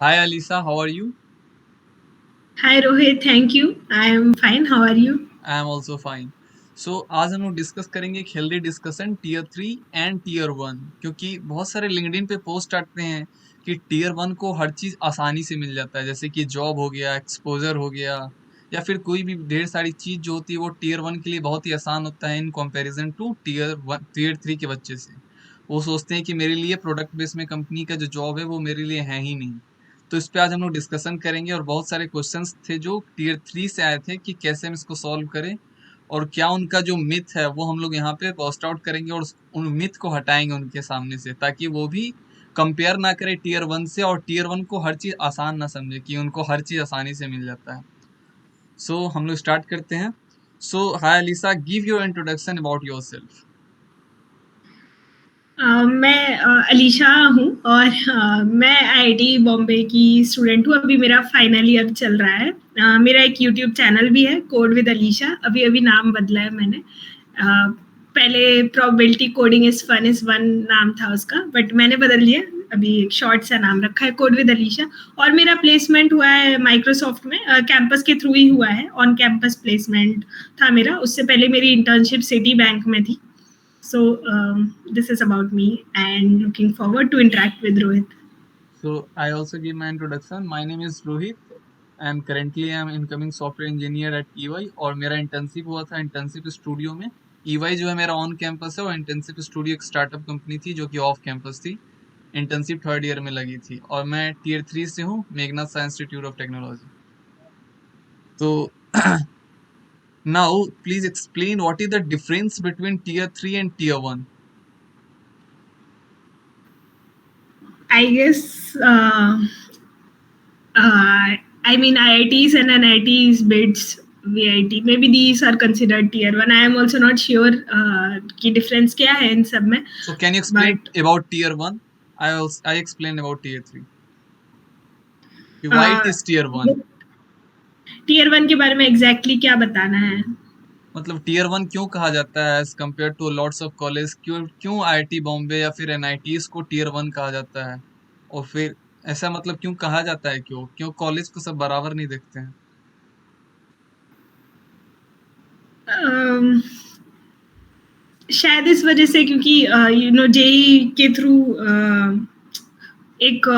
Hi Alisa, how are you? Hi Rohit, thank you. I am fine. How are you? I am also fine. आज हम लोग discuss करेंगे एक healthy discussion tier 3 and tier 1, क्योंकि बहुत सारे LinkedIn पे पोस्ट आते हैं कि टीयर 1 को हर चीज आसानी से मिल जाता है, जैसे कि जॉब हो गया, एक्सपोजर हो गया, या फिर कोई भी ढेर सारी चीज जो होती है वो टीयर 1 के लिए बहुत ही आसान होता है इन कंपैरिजन टू टीयर 3 के बच्चे से। वो सोचते हैं कि मेरे लिए प्रोडक्ट बेस में कंपनी का जो जॉब है वो मेरे लिए है ही नहीं। तो इस पे आज हम लोग डिस्कशन करेंगे और बहुत सारे क्वेश्चंस थे जो टीयर 3 से आए थे कि कैसे हम इसको सॉल्व करें और क्या उनका जो मिथ है वो हम लोग यहाँ पे बस्ट आउट करेंगे और उन मिथ को हटाएंगे उनके सामने से, ताकि वो भी कंपेयर ना करे टीयर 1 से और टीयर 1 को हर चीज आसान ना समझे कि उनको हर चीज आसानी से मिल जाता है। हम लोग स्टार्ट करते हैं। Hi Alisa, give your introduction about yourself. मैं अलीशा हूँ और मैं आईआईटी बॉम्बे की स्टूडेंट हूँ। अभी मेरा फाइनल ईयर चल रहा है। मेरा एक यूट्यूब चैनल भी है, कोड विद अलीशा। अभी अभी नाम बदला है मैंने। पहले probability coding is fun is one नाम था उसका, बट मैंने बदल लिया। अभी एक शॉर्ट सा नाम रखा है, कोड विद अलीशा। और मेरा प्लेसमेंट हुआ है माइक्रोसॉफ्ट में, कैंपस के थ्रू ही हुआ है। ऑन कैंपस प्लेसमेंट था मेरा। उससे पहले मेरी इंटर्नशिप सिटी बैंक में थी। So this is about me and looking forward to interact with Rohit. I also give my introduction. My name is Rohit and currently I am incoming software engineer at EY और मेरा internship हुआ था internship studio में। EY जो है मेरा on campus है और इंटर्नशिप स्टूडियो एक स्टार्टअप कंपनी थी जो कि ऑफ कैंपस थी। इंटर्नशिप थर्ड ईयर में लगी थी और मैं टीयर 3 से हूँ, Meghnath science institute of technology. तो now please explain what is the difference between tier 3 and tier 1। I guess I mean IITs and NITs bids VIT. Maybe these are considered tier one. I am also not sure कि difference क्या है इन सब में. So can you explain But about tier 1? I explain about tier 3 कि why it uh, is tier 1। tier one के बारे में exactly क्या बताना है? मतलब टीयर 1 क्यों कहा जाता है as compare to lots of college, क्यों क्यों आईआईटी बॉम्बे या फिर एनआईटीज को टीयर 1 कहा जाता है, और फिर ऐसा मतलब क्यों कहा जाता है, क्यों क्यों कॉलेज को सब बराबर नहीं देखते हैं। Um, शायद इस वजह से क्योंकि जेई के थ्रू एक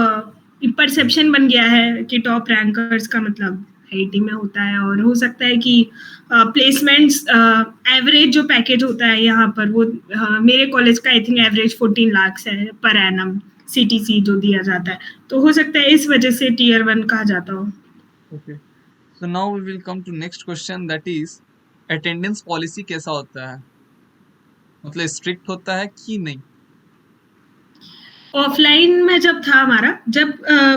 परसेप्शन बन गया है कि टॉप रैंकर्स का मतलब आईआईटी में होता है। और हो सकता है कि प्लेसमेंट्स एवरेज जो पैकेज होता है यहाँ पर वो मेरे कॉलेज का आई थिंक एवरेज 14 लाख है पर एनम सीटीसी जो दिया जाता है। तो हो सकता है इस वजह से टीयर वन कहा जाता हो। Okay, so now we will come to next question, that is attendance policy कैसा होता है, मतलब स्ट्रिक्ट होता है कि नहीं। ऑफलाइन में जब था हमारा, जब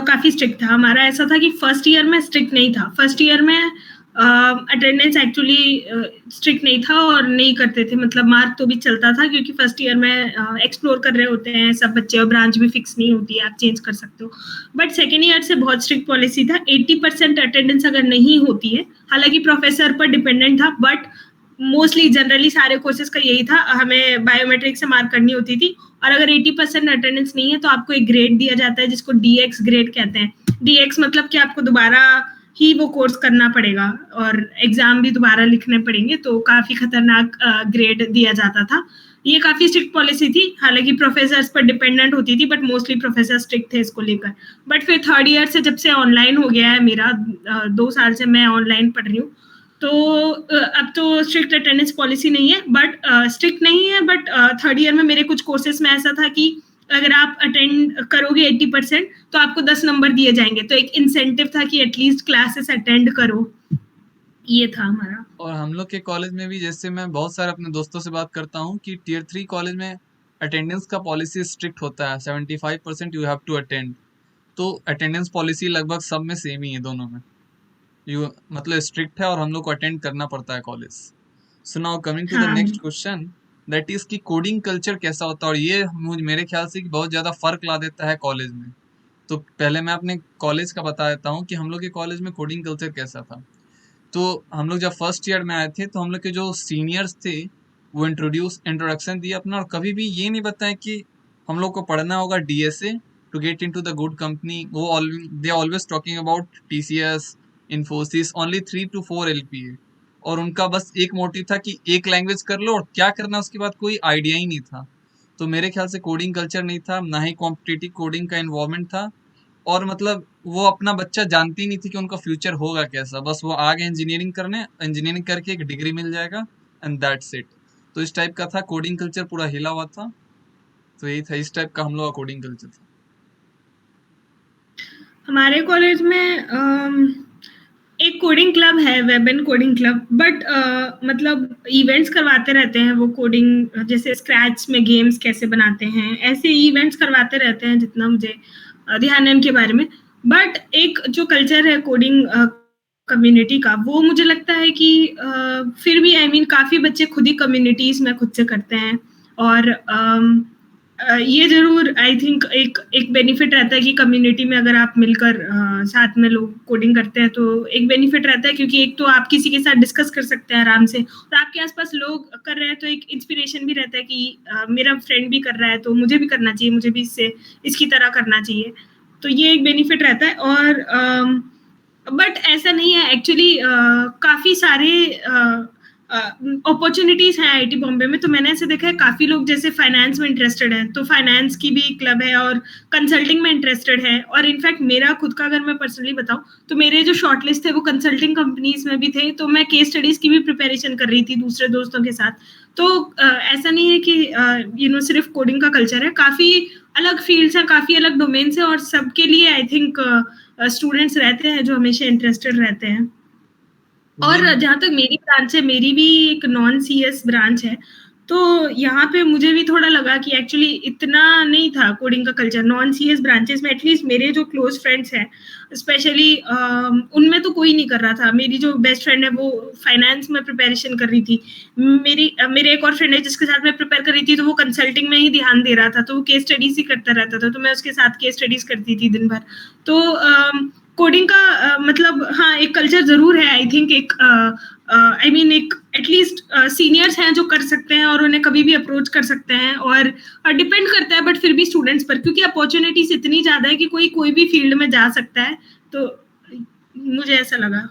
काफी स्ट्रिक्ट था हमारा। ऐसा था कि फर्स्ट ईयर में स्ट्रिक्ट नहीं था। फर्स्ट ईयर में अटेंडेंस एक्चुअली स्ट्रिक्ट नहीं था और नहीं करते थे। मतलब मार्क तो भी चलता था क्योंकि फर्स्ट ईयर में एक्सप्लोर कर रहे होते हैं सब बच्चे और ब्रांच भी फिक्स नहीं होती है, आप चेंज कर सकते हो। बट सेकेंड ईयर से बहुत स्ट्रिक्ट पॉलिसी था। 80% अटेंडेंस अगर नहीं होती है, हालांकि प्रोफेसर पर डिपेंडेंट था, बट मोस्टली जनरली सारे कोर्सेज का यही था, हमें बायोमेट्रिक से मार्क करनी होती थी। और अगर 80% अटेंडेंस नहीं है तो आपको एक ग्रेड दिया जाता है जिसको डीएक्स ग्रेड कहते हैं। डीएक्स मतलब कि आपको दोबारा ही वो कोर्स करना पड़ेगा और एग्जाम भी दोबारा लिखने पड़ेंगे। तो काफी खतरनाक ग्रेड दिया जाता था। ये काफी स्ट्रिक्ट पॉलिसी थी, हालांकि प्रोफेसर पर डिपेंडेंट होती थी, बट मोस्टली प्रोफेसर स्ट्रिक्ट थे इसको लेकर। बट फिर थर्ड ईयर से जब से ऑनलाइन हो गया है मेरा, 2 साल से मैं ऑनलाइन पढ़ रही हूँ। तो अब तो स्ट्रिक्ट अटेंडेंस पॉलिसी नहीं है, बट स्ट्रिक्ट नहीं है। बट थर्ड ईयर में मेरे कुछ कोर्सेज में ऐसा था कि अगर आप अटेंड करोगे 80% तो आपको 10 नंबर दिए जाएंगे। तो एक इंसेंटिव था कि एटलीस्ट क्लासेस अटेंड करो। ये था हमारा। और हम लोग के कॉलेज में भी, जैसे मैं बहुत सारे अपने दोस्तों से बात करता हूँ कि टीयर 3 कॉलेज में अटेंडेंस का पॉलिसी स्ट्रिक्ट होता है, 75% यू हैव टू अटेंड। तो अटेंडेंस पॉलिसी लगभग सब में सेम ही है, दोनों में यू मतलब स्ट्रिक्ट है और हम लोग को अटेंड करना पड़ता है college. So now coming to the हाँ। नेक्स्ट क्वेश्चन, दैट इज कि कोडिंग कल्चर कैसा होता है, और ये मुझे मेरे ख्याल से कि बहुत ज्यादा फर्क ला देता है कॉलेज में। तो पहले मैं अपने कॉलेज का बता देता हूँ कि हम लोग के कॉलेज में कोडिंग कल्चर कैसा था। तो हम लोग जब फर्स्ट ईयर में आए थे तो हम लोग के जो सीनियर्स थे वो इंट्रोडक्शन दिए अपना, और कभी भी ये नहीं बताया कि हम लोग को पढ़ना होगा DSA to get into the good company, वो they always talking about TCS, Infosys, only 3 to 4 LPA, और उनका बस एक मोटिव था कि एक लैंग्वेज कर लो और क्या करना उसके बाद कोई आइडिया ही नहीं था। तो मेरे ख्याल से कोडिंग कल्चर नहीं था, ना ही कॉम्पिटिटिव कोडिंग का इन्वॉल्वमेंट था, और मतलब वो अपना बच्चा जानती नहीं थी कि उनका फ्यूचर होगा कैसा, बस वो आगे इंजीनियरिंग करने, इंजीनियरिंग करके एक डिग्री मिल जाएगा एंड दैट्स इट। तो इस टाइप का था, कोडिंग कल्चर पूरा हिला हुआ था। तो यही था, इस टाइप का हम लोग का कोडिंग कल्चर था। हमारे कॉलेज में एक कोडिंग क्लब है, web and coding club, but मतलब इवेंट्स करवाते रहते हैं वो कोडिंग, जैसे स्क्रैच में गेम्स कैसे बनाते हैं, ऐसे इवेंट्स करवाते रहते हैं जितना मुझे ध्यान है उनके बारे में। बट एक जो कल्चर है कोडिंग कम्युनिटी का, वो मुझे लगता है कि फिर भी आई मीन काफ़ी बच्चे खुद ही कम्युनिटीज में खुद से करते हैं, और ये ज़रूर आई थिंक एक एक बेनिफिट रहता है कि कम्युनिटी में अगर आप मिलकर साथ में लोग कोडिंग करते हैं तो एक बेनिफिट रहता है, क्योंकि एक तो आप किसी के साथ डिस्कस कर सकते हैं आराम से, और आपके आसपास लोग कर रहे हैं तो एक इंस्पिरेशन भी रहता है कि मेरा फ्रेंड भी कर रहा है तो मुझे भी करना चाहिए, मुझे भी इससे इसकी तरह करना चाहिए। तो ये एक बेनिफिट रहता है। और बट ऐसा नहीं है एक्चुअली, काफ़ी सारे अपॉर्चुनिटीज हैं आईटी बॉम्बे में। तो मैंने ऐसे देखा है काफ़ी लोग जैसे फाइनेंस में इंटरेस्टेड हैं तो फाइनेंस की भी क्लब है, और कंसल्टिंग में इंटरेस्टेड है। और इनफैक्ट मेरा खुद का अगर मैं पर्सनली बताऊं तो मेरे जो शॉर्ट लिस्ट थे वो कंसल्टिंग कंपनीज में भी थे, तो मैं केस स्टडीज की भी प्रिपरेशन कर रही थी दूसरे दोस्तों के साथ। तो ऐसा नहीं है कि सिर्फ कोडिंग का कल्चर है, काफ़ी अलग फील्ड्स हैं, काफ़ी अलग डोमेन्स हैं, और सबके लिए आई थिंक स्टूडेंट्स रहते हैं जो हमेशा इंटरेस्टेड रहते हैं। और जहाँ तक मेरी ब्रांच है, मेरी भी एक नॉन सीएस ब्रांच है, तो यहाँ पे मुझे भी थोड़ा लगा कि एक्चुअली इतना नहीं था कोडिंग का कल्चर नॉन सीएस ब्रांचेस में। एटलीस्ट मेरे जो क्लोज फ्रेंड्स हैं स्पेशली, उनमें तो कोई नहीं कर रहा था। मेरी जो बेस्ट फ्रेंड है वो फाइनेंस में प्रिपरेशन कर रही थी, मेरे एक और फ्रेंड है जिसके साथ मैं प्रिपेयर कर रही थी, तो वो कंसल्टिंग में ही ध्यान दे रहा था, तो वो केस स्टडीज ही करता रहता था, तो मैं उसके साथ केस स्टडीज करती थी दिन भर। तो कोडिंग का मतलब हाँ एक कल्चर जरूर है आई थिंक। एक आई मीन एक एटलीस्ट सीनियर्स हैं जो कर सकते हैं और उन्हें कभी भी अप्रोच कर सकते हैं, और डिपेंड करता है बट फिर भी स्टूडेंट्स पर, क्योंकि अपॉर्चुनिटीज इतनी ज्यादा है कि कोई भी फील्ड में जा सकता है। तो मुझे ऐसा लगा।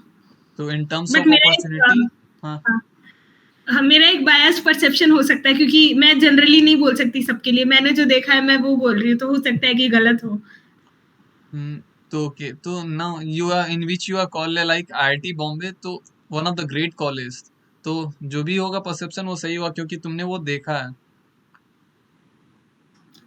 तो in terms but of opportunity, हाँ, मेरा एक बायस परसेप्शन हो सकता है, क्योंकि मैं जनरली नहीं बोल सकती सबके लिए, मैंने जो देखा है मैं वो बोल रही हूँ, तो हो सकता है कि गलत हो। तो ओके, तो now you are in which you are called like IIT Bombay, तो one of the great college, तो जो भी होगा परसेप्शन वो सही हुआ क्योंकि तुमने वो देखा है।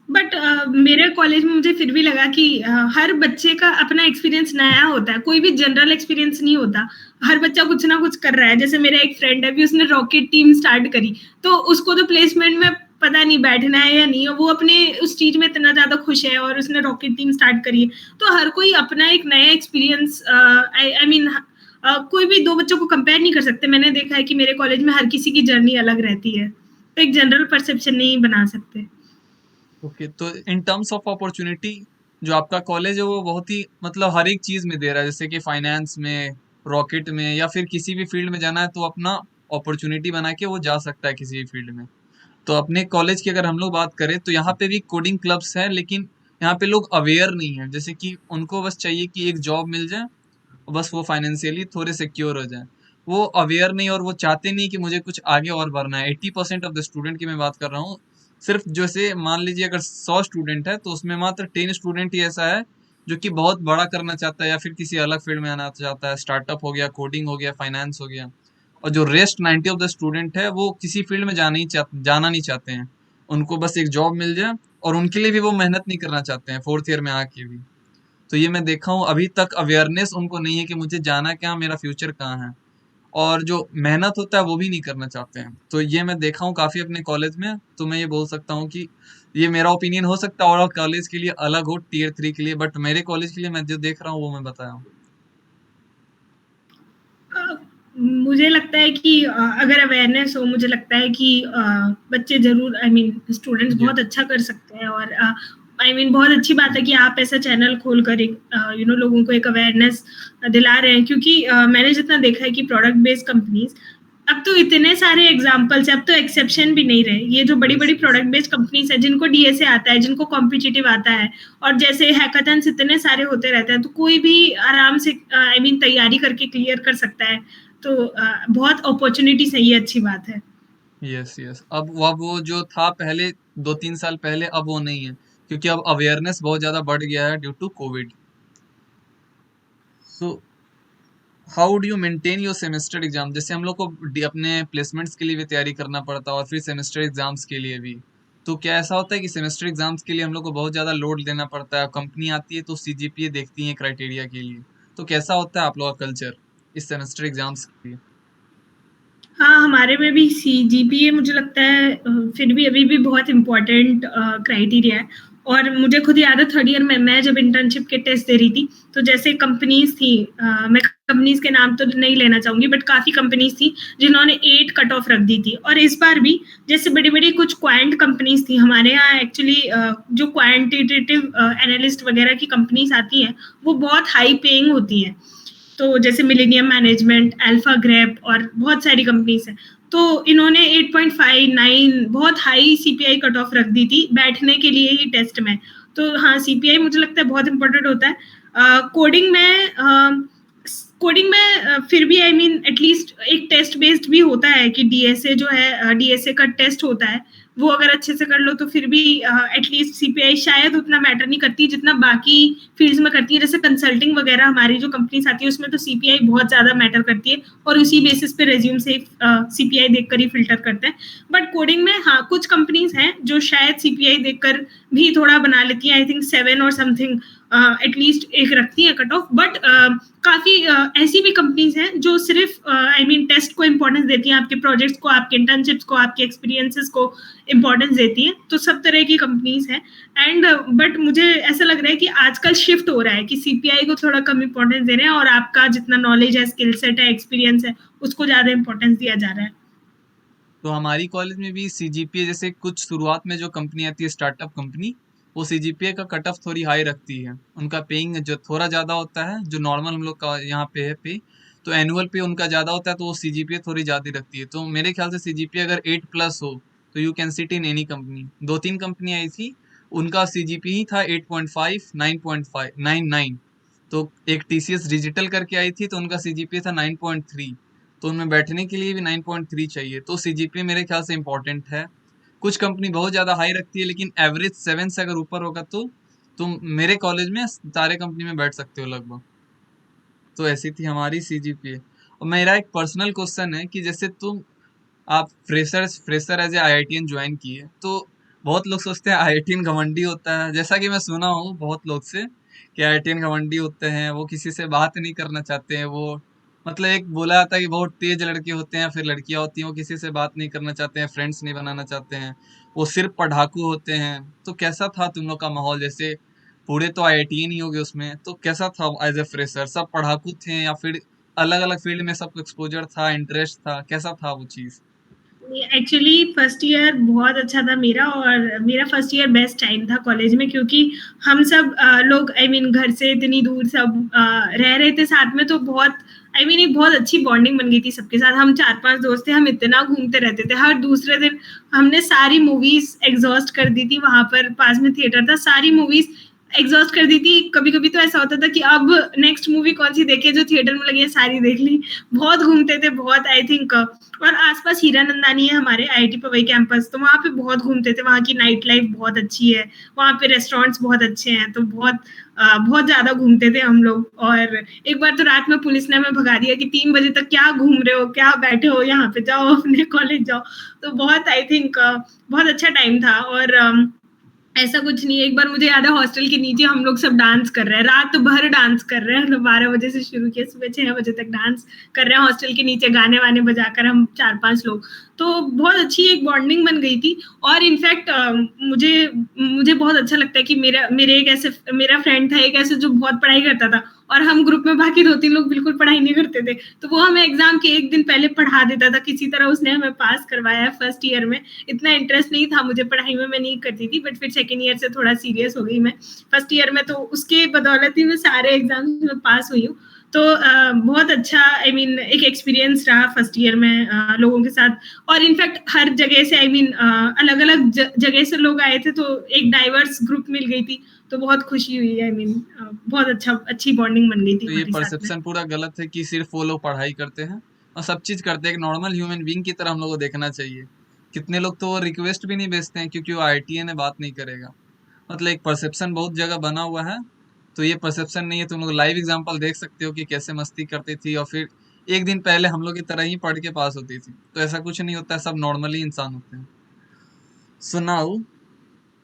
बट मेरे कॉलेज में मुझे फिर भी लगा कि हर बच्चे का अपना एक्सपीरियंस नया होता है, कोई भी जनरल एक्सपीरियंस नहीं होता। हर बच्चा कुछ ना कुछ कर रहा है। जैसे मेरा एक फ्रेंड है भी, उसने रॉकेट टीम स्टार्ट करी, तो उसको तो प्लेसमेंट में पता नहीं बैठना है या नहीं, वो अपने उस चीज में इतना ज्यादा खुश है और उसने रॉकेट टीम स्टार्ट करी है। तो हर कोई अपना एक नया एक्सपीरियंस, आई मीन कोई भी दो बच्चों को कंपेयर नहीं कर सकते। मैंने देखा है कि मेरे कॉलेज में हर किसी की जर्नी अलग रहती है, तो एक जनरल परसेप्शन नहीं बना सकते। ओके, तो इन टर्म्स ऑफ अपॉर्चुनिटी जो आपका कॉलेज है वो बहुत ही मतलब हर एक चीज में दे रहा है, जैसे कि फाइनेंस में, रॉकेट में, या फिर किसी भी फील्ड में जाना है तो अपना अपॉर्चुनिटी बना के वो जा सकता है किसी भी फील्ड में। तो अपने कॉलेज की अगर हम लोग बात करें तो यहाँ पे भी कोडिंग क्लब्स हैं, लेकिन यहाँ पे लोग अवेयर नहीं है, जैसे कि उनको बस चाहिए कि एक जॉब मिल जाए, बस वो फाइनेंशियली थोड़े सिक्योर हो जाए। वो अवेयर नहीं, और वो चाहते नहीं कि मुझे कुछ आगे और बढ़ना है। 80% ऑफ द स्टूडेंट की मैं बात कर रहा हूँ। सिर्फ जैसे मान लीजिए अगर 100 स्टूडेंट है तो उसमें मात्र 10 स्टूडेंट ही ऐसा है जो कि बहुत बड़ा करना चाहता है या फिर किसी अलग फील्ड में आना चाहता है। स्टार्टअप हो गया, कोडिंग हो गया, फाइनेंस हो गया। और जो रेस्ट 90 ऑफ द स्टूडेंट है वो किसी फील्ड में जाना नहीं चाहते हैं। उनको बस एक जॉब मिल जाए, और उनके लिए भी वो मेहनत नहीं करना चाहते हैं फोर्थ ईयर में आके भी। तो ये मैं देखा हूँ, अभी तक अवेयरनेस उनको नहीं है कि मुझे जाना क्या, मेरा फ्यूचर कहाँ है, और जो मेहनत होता है वो भी नहीं करना चाहते हैं। तो ये मैं देखा हूँ काफ़ी अपने कॉलेज में। तो मैं ये बोल सकता हूँ कि ये मेरा ओपिनियन हो सकता है और कॉलेज के लिए अलग हो, टियर 3 के लिए, बट मेरे कॉलेज के लिए मैं जो देख रहा हूँ वो मैं बताया हूँ। मुझे लगता है कि अगर अवेयरनेस हो, मुझे लगता है कि बच्चे जरूर आई मीन स्टूडेंट्स जी। बहुत अच्छा कर सकते हैं। और आई मीन बहुत अच्छी बात है कि आप ऐसा चैनल खोल कर एक लोगों को एक अवेयरनेस दिला रहे हैं, क्योंकि मैंने जितना देखा है कि प्रोडक्ट बेस्ड कंपनीज अब तो इतने सारे एग्जाम्पल्स है, अब तो एक्सेप्शन भी नहीं रहे। ये जो बड़ी यस बड़ी यस। प्रोडक्ट बेस्ड कंपनीज है जिनको डीएसए आता है, जिनको कॉम्पिटिटिव आता है, और जैसे हैकाथन्स इतने सारे होते रहते हैं, तो कोई भी आराम से आई मीन तैयारी करके क्लियर कर सकता है। तो बहुत अपॉर्चुनिटीज है, ये अच्छी बात है। Yes yes. अब वो जो था पहले 2-3 साल पहले, अब वो नहीं है, क्योंकि अब अवेयरनेस बहुत ज्यादा बढ़ गया है due to covid. So how do you maintain your semester exam? जैसे हम लोग को अपने प्लेसमेंट्स के लिए भी तैयारी करना पड़ता है और फिर सेमेस्टर एग्जाम्स के लिए भी। तो क्या ऐसा होता है कि सेमेस्टर एग्जाम्स के लिए हम लोग को बहुत ज़्यादा लोड देना पड़ता है? कंपनी आती है तो सीजीपीए देखती है क्राइटेरिया के लिए। तो कैसा होता है आप लोग का कल्चर इस सेमेस्टर एग्जाम्स के लिए? हाँ, हमारे में भी सीजीपीए मुझे लगता है फिर भी अभी भी बहुत इम्पोर्टेंट क्राइटेरिया है। और मुझे खुद याद है थर्ड ईयर में मैं जब इंटर्नशिप के टेस्ट दे रही थी, तो जैसे कंपनीज थी, मैं कंपनीज के नाम तो नहीं लेना चाहूंगी, बट काफी कंपनीज थी जिन्होंने 8 कट ऑफ रख दी थी। और इस बार भी जैसे बड़ी बड़ी कुछ क्वांट कंपनीज थी हमारे यहाँ एक्चुअली, जो क्वांटिटेटिव एनालिस्ट वगैरह की कंपनीज आती हैं, वो बहुत हाई पेइंग होती हैं। तो जैसे मिलेनियम मैनेजमेंट, अल्फा ग्रेप और बहुत सारी कंपनीज हैं। तो इन्होंने 8.5 9 बहुत हाई सीपीआई कट ऑफ रख दी थी बैठने के लिए ही टेस्ट में। तो हाँ, सीपीआई मुझे लगता है बहुत इंपॉर्टेंट होता है। कोडिंग में फिर भी आई मीन एटलीस्ट एक टेस्ट बेस्ड भी होता है कि डीएसए जो है, डीएसए का टेस्ट होता है, वो अगर अच्छे से कर लो तो फिर भी एटलीस्ट सीपीआई शायद उतना मैटर नहीं करती जितना बाकी फील्ड्स में करती है। जैसे कंसल्टिंग वगैरह हमारी जो कंपनीज आती है उसमें तो सीपीआई बहुत ज्यादा मैटर करती है, और उसी बेसिस पे रेज्यूम से सीपीआई देखकर ही फिल्टर करते हैं। बट कोडिंग में हाँ, कुछ कंपनीज हैं जो शायद सीपीआई देखकर भी थोड़ा बना लेती हैं, आई थिंक 7 और समथिंग एटलीस्ट एक रखती है कट ऑफ। बट काफी ऐसी भी कंपनीज हैं जो सिर्फ आई मीन टेस्ट को इम्पोर्टेंस देती हैं, आपके प्रोजेक्ट्स को, आपके इंटर्नशिप्स को, आपके एक्सपीरियंसेस को इम्पोर्टेंस देती हैं। तो सब तरह की कंपनीज हैं। एंड बट मुझे ऐसा लग रहा है कि आजकल शिफ्ट हो रहा है कि सीपीआई को थोड़ा कम इम्पोर्टेंस दे रहे हैं, और आपका जितना नॉलेज है, स्किल सेट है, एक्सपीरियंस है, उसको ज्यादा इम्पोर्टेंस दिया जा रहा है। तो हमारी कॉलेज में भी सीजीपीए, जैसे कुछ शुरुआत में जो कंपनी आती है स्टार्टअप कंपनी, वो सीजीपीए का कट ऑफ थोड़ी हाई रखती है। उनका पेइंग जो थोड़ा ज़्यादा होता है, जो नॉर्मल हम लोग का यहाँ पे है पे, तो एनुअल पे उनका ज़्यादा होता है, तो वो सीजीपीए थोड़ी ज़्यादा रखती है। तो मेरे ख्याल से सीजीपीए अगर 8+ हो तो you can sit in any company. 2-3 company आई थी, उनका सीजीपीए ही था 8.5 9.5 9 तो एक टीसीएस डिजिटल करके आई थी, तो उनका सीजीपीए था 9.3। तो उनमें बैठने के लिए भी 9.3 चाहिए। तो सीजीपीए मेरे ख्याल से इम्पोर्टेंट है। कुछ कंपनी बहुत ज़्यादा हाई रखती है, लेकिन एवरेज 7 से अगर ऊपर होगा तो तुम मेरे कॉलेज में सारे कंपनी में बैठ सकते हो लगभग। तो ऐसी थी हमारी सीजीपीए। और मेरा एक पर्सनल क्वेश्चन है कि जैसे आप fresher as a IITian join किए, तो बहुत लोग सोचते हैं आईआईटीएन घमंडी होता है। जैसा कि मैं सुना हूँ बहुत लोग से कि आईआईटीएन घमंडी होते हैं, वो किसी से बात नहीं करना चाहते हैं। वो मतलब एक बोला जाता है कि बहुत तेज लड़के होते हैं, फिर लड़कियां होती हैं वो किसी से बात नहीं करना चाहते हैं, फ्रेंड्स नहीं बनाना चाहते हैं, वो सिर्फ पढ़ाकू होते हैं। तो कैसा था तुम लोग का माहौल? जैसे पूरे तो आईआईटीएन ही होगे उसमें, तो कैसा था एज ए फ्रेशर? सब पढ़ाकू थे या फिर अलग अलग फील्ड में सबको एक्सपोजर था, इंटरेस्ट था? कैसा था वो चीज़? एक्चुअली फर्स्ट ईयर बहुत अच्छा था मेरा, और मेरा फर्स्ट ईयर बेस्ट टाइम था कॉलेज में, क्योंकि हम सब लोग आई मीन घर से इतनी दूर सब रह रहे थे साथ में, तो बहुत आई मीन एक बहुत अच्छी बॉन्डिंग बन गई थी सबके साथ। हम 4-5 दोस्त थे, हम इतना घूमते रहते थे, हर दूसरे दिन हमने सारी मूवीज एग्जॉस्ट कर दी थी। वहां पर पास में थिएटर था, सारी मूवीज एग्जॉस्ट कर दी थी। कभी कभी तो ऐसा होता था कि अब नेक्स्ट मूवी कौन सी देखे, जो थिएटर में लगी है सारी देख ली। बहुत घूमते थे, बहुत आई थिंक। और आसपास हीरा नंदानी है हमारे आईआईटी पवई कैंपस, तो वहाँ पे बहुत घूमते थे। वहाँ की नाइट लाइफ बहुत अच्छी है, वहाँ पे रेस्टोरेंट्स बहुत अच्छे हैं, तो बहुत ज्यादा घूमते थे हम लोग। और एक बार तो रात में पुलिस ने हमें भगा दिया कि 3 बजे तक क्या घूम रहे हो, क्या बैठे हो यहाँ पे, जाओ अपने कॉलेज जाओ। तो बहुत आई थिंक बहुत अच्छा टाइम था। और ऐसा कुछ नहीं है। एक बार मुझे याद है हॉस्टल के नीचे हम लोग सब डांस कर रहे हैं, रात भर डांस कर रहे हैं, 12 बजे से शुरू किया, सुबह 6 बजे तक डांस कर रहे हैं हॉस्टल के नीचे, गाने वाने बजाकर हम 4-5 लोग। तो बहुत अच्छी एक बॉन्डिंग बन गई थी। और इनफैक्ट मुझे मुझे बहुत अच्छा लगता है कि मेरा फ्रेंड था एक ऐसे जो बहुत पढ़ाई करता था, और हम ग्रुप में बाकी 2-3 लोग बिल्कुल पढ़ाई नहीं करते थे, तो वो हमें एग्जाम के एक दिन पहले पढ़ा देता था। किसी तरह उसने हमें पास करवाया फर्स्ट ईयर में। इतना इंटरेस्ट नहीं था मुझे पढ़ाई में, मैं नहीं करती थी, बट फिर सेकेंड ईयर से थोड़ा सीरियस हो गई मैं। फर्स्ट ईयर में तो उसके बदौलत ही मैं सारे एग्जाम्स में पास हुई हूँ। तो बहुत अच्छा आई मीन एक एक्सपीरियंस रहा फर्स्ट ईयर में लोगों के साथ, और इनफैक्ट हर जगह से आई मीन अलग अलग जगह से लोग आए थे, तो एक डाइवर्स ग्रुप मिल गई थी, तो बहुत खुशी हुई आई मीन बहुत अच्छी बॉन्डिंग बन गई थी तो ये हमारी साथ में। परसेप्शन पूरा गलत है कि सिर्फ वो लोग पढ़ाई करते हैं और सब चीज करते हैं, एक नॉर्मल ह्यूमन बीइंग की तरह हम लोग को देखना चाहिए। कितने लोग तो वो रिक्वेस्ट भी नहीं भेजते हैं क्योंकि वो आईटीए ने बात नहीं करेगा। मतलब एक परसेप्शन बहुत जगह बना हुआ है। तो ये परसेप्शन नहीं है, तुम लोग लाइव एग्जांपल देख सकते हो कि कैसे मस्ती करती थी और फिर एक दिन पहले हम लोग की तरह ही पढ़ के पास होती थी। तो ऐसा कुछ नहीं होता है, सब नॉर्मली इंसान होते हैं। So now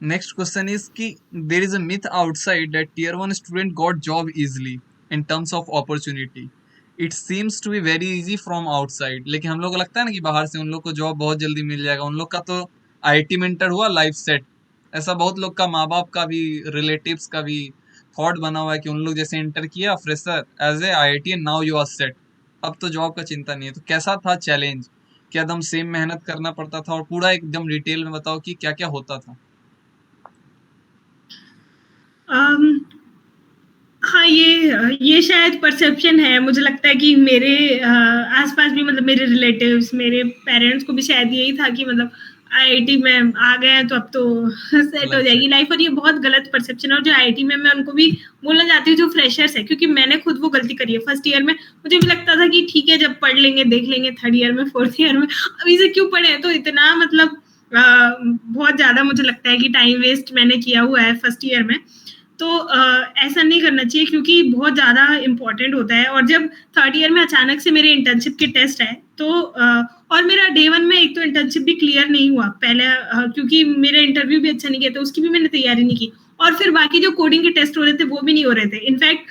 next question is कि there is a myth outside that tier 1 student got job easily in terms of opportunity. It seems to be very easy from outside. लेकिन हम लोग को लगता है ना कि बाहर से उन लोग को जॉब बहुत जल्दी मिल जाएगा, उन लोग का तो आईटी में इंटर हुआ लाइफ सेट। ऐसा बहुत लोग का, माँ बाप का भी, रिलेटिव्स का भी थॉट बना हुआ है कि उन लोग जैसे इंटर किया fresher as a IIT now you are set, अब तो जॉब का चिंता नहीं है। तो कैसा था चैलेंज? क्या एकदम सेम मेहनत करना पड़ता था? और पूरा एकदम डिटेल में बताओ कि क्या क्या होता था। um, हाँ, ये शायद परसेप्शन है, मुझे लगता है कि मेरे आसपास भी मतलब मेरे रिलेटिव्स, मेरे पेरेंट्स को भी शायद यही था कि मतलब आईआईटी में आ गए हैं तो अब तो सेट हो जाएगी लाइफ, और ये बहुत गलत परसेप्शन है। और जो आईआईटी में, मैं उनको भी बोलना चाहती हूँ जो फ्रेशर्स है, क्योंकि मैंने खुद वो गलती करी है फर्स्ट ईयर में। मुझे भी लगता था कि ठीक है, जब पढ़ लेंगे देख लेंगे, थर्ड ईयर में, फोर्थ ईयर में, अभी से क्यों पढ़े। तो इतना मतलब बहुत ज्यादा मुझे लगता है कि टाइम वेस्ट मैंने किया हुआ है फर्स्ट ईयर में। तो ऐसा नहीं करना चाहिए, क्योंकि बहुत ज़्यादा इम्पोर्टेंट होता है। और जब थर्ड ईयर में अचानक से मेरे इंटर्नशिप के टेस्ट आए, तो और मेरा डे 1 में एक तो इंटर्नशिप भी क्लियर नहीं हुआ पहले, क्योंकि मेरा इंटरव्यू भी अच्छा नहीं गया, तो उसकी भी मैंने तैयारी नहीं की। और फिर बाकी जो कोडिंग के टेस्ट हो रहे थे वो भी नहीं हो रहे थे। इनफैक्ट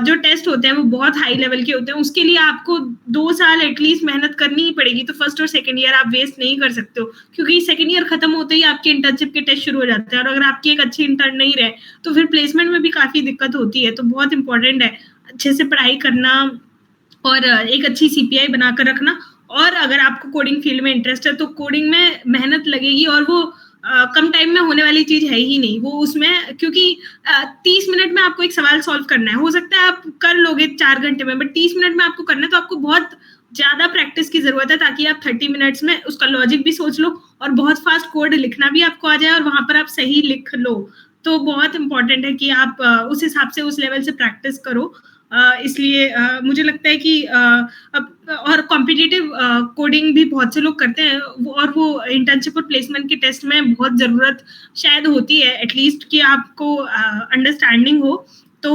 जो टेस्ट होते हैं वो बहुत हाई लेवल के होते हैं, उसके लिए आपको 2 साल एटलीस्ट मेहनत करनी ही पड़ेगी। तो फर्स्ट और सेकंड ईयर आप वेस्ट नहीं कर सकते हो, क्योंकि सेकंड ईयर खत्म होते ही आपके इंटर्नशिप के टेस्ट शुरू हो जाते हैं, और अगर आपकी एक अच्छी इंटर्न नहीं रहे तो फिर प्लेसमेंट में भी काफी दिक्कत होती है। तो बहुत इंपॉर्टेंट है अच्छे से पढ़ाई करना और एक अच्छी सीपीआई बनाकर रखना। और अगर आपको कोडिंग फील्ड में इंटरेस्ट है तो कोडिंग में मेहनत लगेगी, और वो कम टाइम में होने वाली चीज है ही नहीं वो उसमें, क्योंकि 30 मिनट में आपको एक सवाल सॉल्व करना है, हो सकता है आप कर लोगे 4 घंटे में, बट 30 मिनट में आपको करना है, तो आपको बहुत ज्यादा प्रैक्टिस की जरूरत है, ताकि आप 30 मिनट्स में उसका लॉजिक भी सोच लो और बहुत फास्ट कोड लिखना भी आपको आ जाए, और वहां पर आप सही लिख लो। तो बहुत इंपॉर्टेंट है कि आप उस हिसाब से, उस लेवल से प्रैक्टिस करो। इसलिए मुझे लगता है कि और कॉम्पिटिटिव कोडिंग भी बहुत से लोग करते हैं, और वो इंटर्नशिप और प्लेसमेंट के टेस्ट में बहुत ज़रूरत शायद होती है एटलीस्ट कि आपको अंडरस्टैंडिंग हो। तो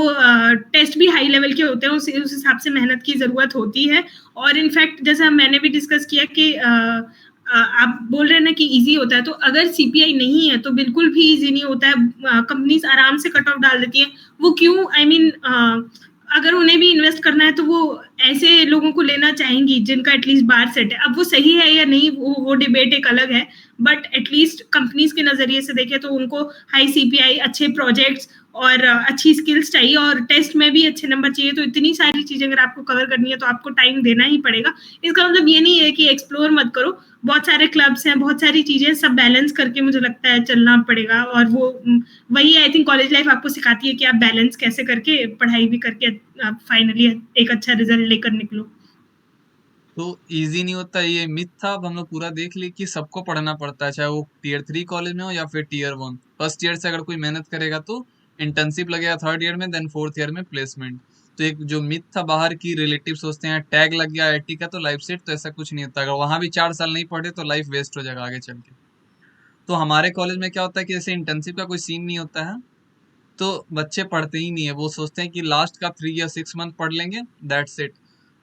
टेस्ट भी हाई लेवल के होते हैं, उस हिसाब से मेहनत की ज़रूरत होती है। और इनफैक्ट जैसा मैंने भी डिस्कस किया कि आप बोल रहे हैं ना कि इजी होता है, तो अगर सीपीआई नहीं है तो बिल्कुल भी इजी नहीं होता है। कंपनीज आराम से कट ऑफ डाल देती है। वो क्यों? आई मीन अगर उन्हें भी इन्वेस्ट करना है तो वो ऐसे लोगों को लेना चाहेंगी जिनका एटलीस्ट बार सेट है। अब वो सही है या नहीं, वो डिबेट एक अलग है, बट एटलीस्ट कंपनीज के नजरिए से देखें तो उनको हाई सीपीआई, अच्छे प्रोजेक्ट्स और अच्छी स्किल्स चाहिए, और टेस्ट में भी अच्छे नंबर चाहिए। तो इतनी सारी चीजें अगर आपको कवर करनी है तो आपको टाइम देना ही पड़ेगा। इसका मतलब ये नहीं है कि एक्सप्लोर मत करो, बहुत सारे क्लब्स हैं, बहुत सारी चीजें, सब बैलेंस करके मुझे लगता है चलना पड़ेगा। और वो वही आई थिंक कॉलेज लाइफ आपको सिखाती है कि आप बैलेंस कैसे करके पढ़ाई भी करके आप फाइनली एक अच्छा रिजल्ट लेकर निकलो। तो इजी नहीं होता, ये मिथ था। अब हम लोग पूरा देख लिए कि सबको पढ़ना पड़ता है, चाहे वो टीयर 3 कॉलेज में हो या फिर टीयर 1। फर्स्ट ईयर से अगर कोई मेहनत करेगा तो इंटर्नशिप लगेगा थर्ड ईयर में, देन फोर्थ ईयर में प्लेसमेंट। तो एक जो मिथ था बाहर की, रिलेटिव सोचते हैं टैग लग गया आईटी का तो लाइफ सेट, तो ऐसा कुछ नहीं होता। अगर वहां भी 4 साल नहीं पढ़े तो लाइफ वेस्ट हो जाएगा आगे चल के। तो हमारे कॉलेज में क्या होता है कि जैसे इंटर्नशिप का कोई सीन नहीं होता है, तो बच्चे पढ़ते ही नहीं है। वो सोचते हैं कि लास्ट का 3 या 6 मंथ पढ़ लेंगे, दैट्स इट।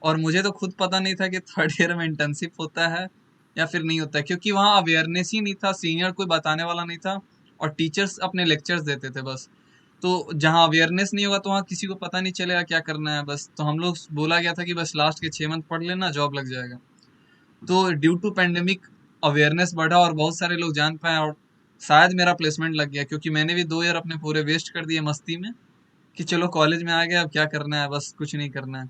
और मुझे तो खुद पता नहीं था कि थर्ड ईयर में इंटर्नशिप होता है या फिर नहीं होता है, क्योंकि वहाँ अवेयरनेस ही नहीं था, सीनियर कोई बताने वाला नहीं था और टीचर्स अपने लेक्चर्स देते थे बस। तो जहाँ अवेयरनेस नहीं होगा तो वहाँ किसी को पता नहीं चलेगा क्या करना है बस। तो हम लोग बोला गया था कि बस लास्ट के 6 मंथ पढ़ लेना, जॉब लग जाएगा। तो ड्यू टू पेंडेमिक अवेयरनेस बढ़ा और बहुत सारे लोग जान पाए, और शायद मेरा प्लेसमेंट लग गया, क्योंकि मैंने भी 2 ईयर अपने पूरे वेस्ट कर दिए मस्ती में कि चलो कॉलेज में आ गया, अब क्या करना है, बस कुछ नहीं करना है।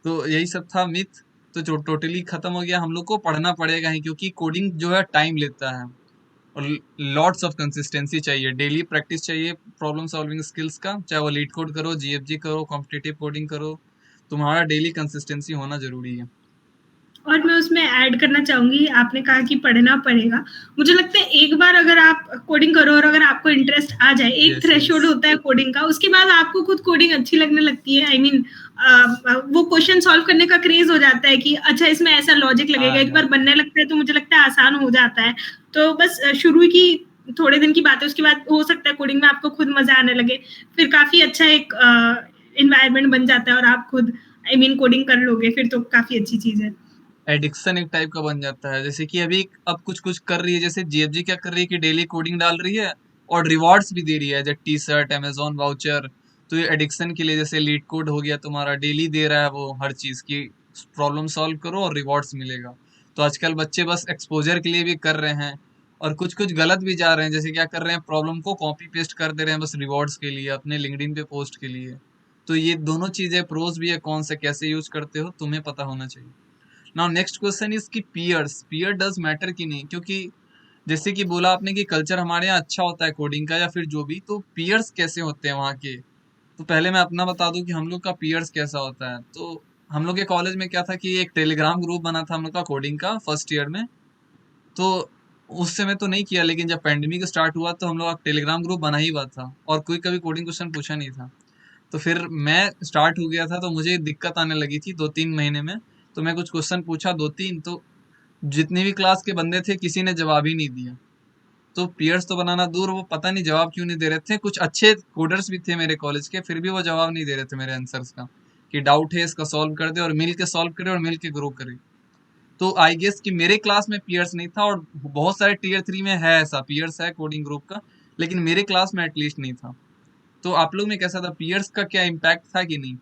तो यही सब था मिथ। तो जो टोटली खत्म हो गया, हम लोग को पढ़ना पड़ेगा ही, क्योंकि कोडिंग जो है टाइम लेता है। और लॉट्स ऑफ कंसिस्टेंसी चाहिए, डेली प्रैक्टिस चाहिए प्रॉब्लम सॉल्विंग स्किल्स का, चाहे वो लीड कोड करो, जीएफजी करो, कॉम्पिटिटिव कोडिंग करो, तुम्हारा डेली कंसिस्टेंसी होना जरूरी है। और मैं उसमें ऐड करना चाहूंगी, आपने कहा कि पढ़ना पड़ेगा, मुझे लगता है एक बार अगर आप कोडिंग करो और अगर आपको इंटरेस्ट आ जाए, एक यस थ्रेशोल्ड यस। होता है कोडिंग का, उसके बाद आपको खुद कोडिंग अच्छी लगने लगती है। आई मीन वो क्वेश्चन सॉल्व करने का क्रेज हो जाता है कि अच्छा इसमें ऐसा लॉजिक लगेगा, हाँ एक बार यार। बनने लगता है तो मुझे लगता है आसान हो जाता है। तो बस शुरू की थोड़े दिन की बात है, उसके बाद हो सकता है कोडिंग में आपको खुद मजा आने लगे, फिर काफी अच्छा एक इन्वायरमेंट बन जाता है और आप खुद आई मीन कोडिंग कर लोगे, फिर तो काफी अच्छी चीज है। एडिक्शन एक टाइप का बन जाता है, जैसे कि अभी अब कुछ कुछ कर रही है, जैसे जीएफजी क्या कर रही है कि डेली कोडिंग डाल रही है और रिवॉर्ड्स भी दे रही है, जैसे टी शर्ट, अमेजोन वाउचर। तो ये एडिक्शन के लिए, जैसे लीड कोड हो गया तुम्हारा, डेली दे रहा है वो हर चीज की, प्रॉब्लम सॉल्व करो और रिवॉर्ड्स मिलेगा। तो आजकल बच्चे बस एक्सपोजर के लिए भी कर रहे हैं, और कुछ कुछ गलत भी जा रहे हैं, जैसे क्या कर रहे हैं, प्रॉब्लम को कॉपी पेस्ट कर दे रहे हैं बस रिवॉर्ड्स के लिए, अपने लिंक्डइन पे पोस्ट के लिए। तो ये दोनों चीजें प्रोज भी है, कौन से कैसे यूज करते हो तुम्हें पता होना चाहिए। नाउ नेक्स्ट क्वेश्चन इज कि पीयर डज मैटर कि नहीं, क्योंकि जैसे कि बोला आपने कि कल्चर हमारे यहाँ अच्छा होता है कोडिंग का या फिर जो भी, तो पीयर्स कैसे होते हैं वहाँ के। तो पहले मैं अपना बता दूं कि हम लोग का पीयर्स कैसा होता है। तो हम लोग के कॉलेज में क्या था कि एक टेलीग्राम ग्रुप बना था हम लोग का कोडिंग का फर्स्ट ईयर में। तो उस समय तो नहीं किया, लेकिन जब पेंडेमिक स्टार्ट हुआ तो हम लोग का टेलीग्राम ग्रुप बना ही हुआ था और कोई कभी कोडिंग क्वेश्चन पूछा नहीं था। तो फिर मैं स्टार्ट हो गया था, तो मुझे दिक्कत आने लगी थी 2-3 महीने में। तो मैं कुछ क्वेश्चन पूछा 2-3, तो जितने भी क्लास के बंदे थे किसी ने जवाब ही नहीं दिया। तो पीयर्स तो बनाना दूर, वो पता नहीं जवाब क्यों नहीं दे रहे थे। कुछ अच्छे कोडर्स भी थे मेरे कॉलेज के, फिर भी वो जवाब नहीं दे रहे थे मेरे आंसर्स का, कि डाउट है इसका सॉल्व कर दे, और मिल के सॉल्व करे और मिल के ग्रो करे। तो आई गेस कि मेरे क्लास में पीयर्स नहीं था, और बहुत सारे टीयर 3 में है ऐसा, पीयर्स है कोडिंग ग्रुप का, लेकिन मेरे क्लास में एटलीस्ट नहीं था। तो आप लोग में कैसा था, पीयर्स का क्या इम्पैक्ट था कि नहीं?